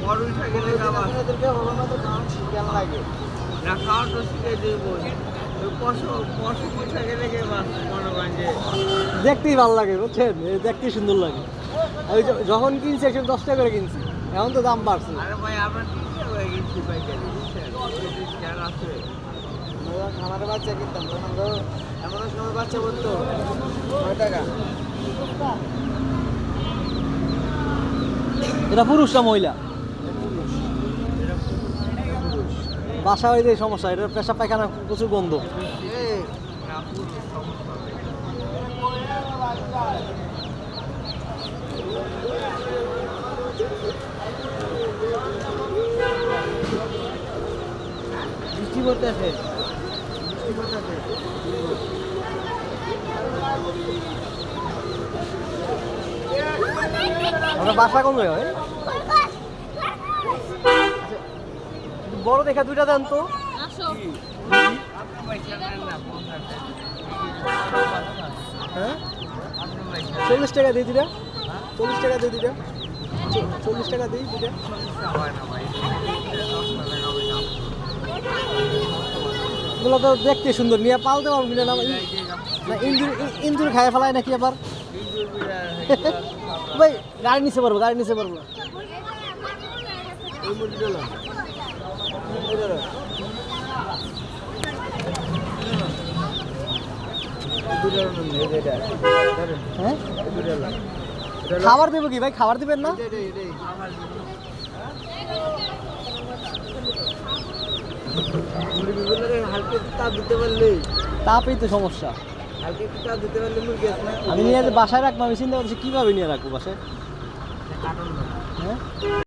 বড় উঠে গেলে এদেরকে হলো না তো খাওয়ান কেমন লাগে না খাওয়ার তো শিখে দেবো পশু পশু উঠে গেলে কে বাস মনে করেন যে দেখতেই ভালো লাগে বুঝছেন দেখতেই সুন্দর লাগে আমি যখন কিনছি একশো 10 টাকা করে কিনছি এখন তো দাম বাড়ছে আরে ভাই আমরা কিনতে হয়ে গেছি পাইকারি বুঝছেন খেয়াল আছে খামারের বাচ্চা কিনতাম তখন তো এমন সময় বাচ্চা বলতো 9 টাকা এটা পুরুষ না মহিলা বাসা হয়ে যায় সমস্যা এটা পেশাব পায়খানা প্রচুর গন্ধ বৃষ্টি পড়তেছে আমরা বাসা কোন জায়গায় বড় দেখা দুইটা দেন তো হ্যাঁ 40 টাকা দিয়ে দুইটা 40 টাকা দিয়ে দুইটা 40 টাকা দিই দুইটা এগুলো তো দেখতে সুন্দর নিয়ে পালতে পারবো না না ইন্দুর খায় ফেলায় নাকি আবার ভাই গাড়ি নিতে পারবো হ্যাঁ খাবার দেবো কি ভাই খাবার দিবেন না হালকা তাপ দিতে পারলে তাপই তো সমস্যা হালকা তাপ দিতে পারলে মুরগি আছে না আমি নিয়ে বাসায় রাখবো আমি চিন্তা করছি কিভাবে নিয়ে রাখবো বাসায় কাটন না হ্যাঁ